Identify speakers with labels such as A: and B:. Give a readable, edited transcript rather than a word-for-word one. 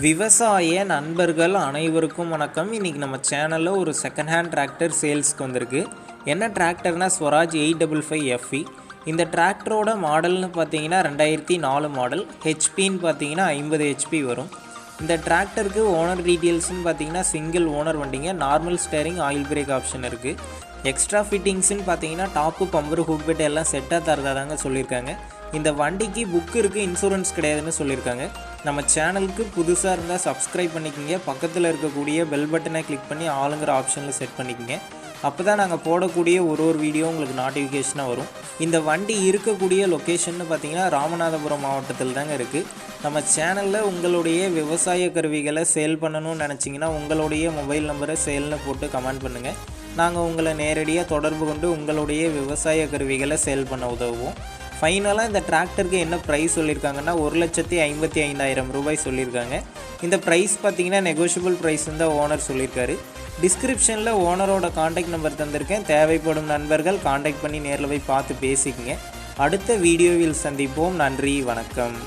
A: விவசாய நண்பர்கள் அனைவருக்கும் வணக்கம். இன்றைக்கி நம்ம சேனலில் ஒரு செகண்ட் ஹேண்ட் டிராக்டர் சேல்ஸ்க்கு வந்திருக்கு. என்ன டிராக்டர்னால் ஸ்வராஜ் 855 FE. இந்த டிராக்டரோட மாடல்னு பார்த்தீங்கன்னா 2004 மாடல். ஹெச்பின்னு பார்த்தீங்கன்னா 50 HP வரும். இந்த டிராக்டருக்கு ஓனர் டீட்டெயில்ஸ்னு பார்த்தீங்கன்னா சிங்கிள் ஓனர் வண்டிங்க. Normal steering, oil break option இருக்குது. எக்ஸ்ட்ரா ஃபிட்டிங்ஸ்ன்னு பார்த்தீங்கன்னா டாப்பு, பம்பரு, ஹூக் பெட் எல்லாம் செட்டாக தரதாதாங்க சொல்லியிருக்காங்க. இந்த வண்டிக்கு புக்கு இருக்குது, இன்சூரன்ஸ் கிடையாதுன்னு சொல்லியிருக்காங்க. நம்ம சேனலுக்கு புதுசாக இருந்தால் சப்ஸ்கிரைப் பண்ணிக்கோங்க. பக்கத்தில் இருக்கக்கூடிய பெல் பட்டனை கிளிக் பண்ணி ஆளுங்கிற ஆப்ஷனில் செட் பண்ணிக்கோங்க. அப்போ தான் நாங்கள் போடக்கூடிய ஒரு வீடியோ உங்களுக்கு நோட்டிஃபிகேஷனாக வரும். இந்த வண்டி இருக்கக்கூடிய லொக்கேஷன்னு பார்த்தீங்கன்னா ராமநாதபுரம் மாவட்டத்தில் தாங்க இருக்குது. நம்ம சேனலில் உங்களுடைய விவசாய கருவிகளை சேல் பண்ணணும்னு நினச்சிங்கன்னா உங்களுடைய மொபைல் நம்பரை சேல்னு போட்டு கமெண்ட் பண்ணுங்கள். நாங்கள் உங்களை நேரடியாக தொடர்பு கொண்டு உங்களுடைய விவசாய கருவிகளை சேல் பண்ண உதவுவோம். ஃபைனலாக இந்த டிராக்டருக்கு என்ன ப்ரைஸ் சொல்லியிருக்காங்கன்னா 1,55,000 ரூபாய் சொல்லியிருக்காங்க. இந்த ப்ரைஸ் பார்த்திங்கன்னா நெகோஷியபிள் ப்ரைஸ் தான் ஓனர் சொல்லியிருக்காரு. டிஸ்கிரிப்ஷனில் ஓனரோட காண்டாக்ட் நம்பர் தந்திருக்கேன். தேவைப்படும் நண்பர்கள் காண்டாக்ட் பண்ணி நேரில் போய் பார்த்து பேசிக்கங்க. அடுத்த வீடியோவில் சந்திப்போம். நன்றி, வணக்கம்.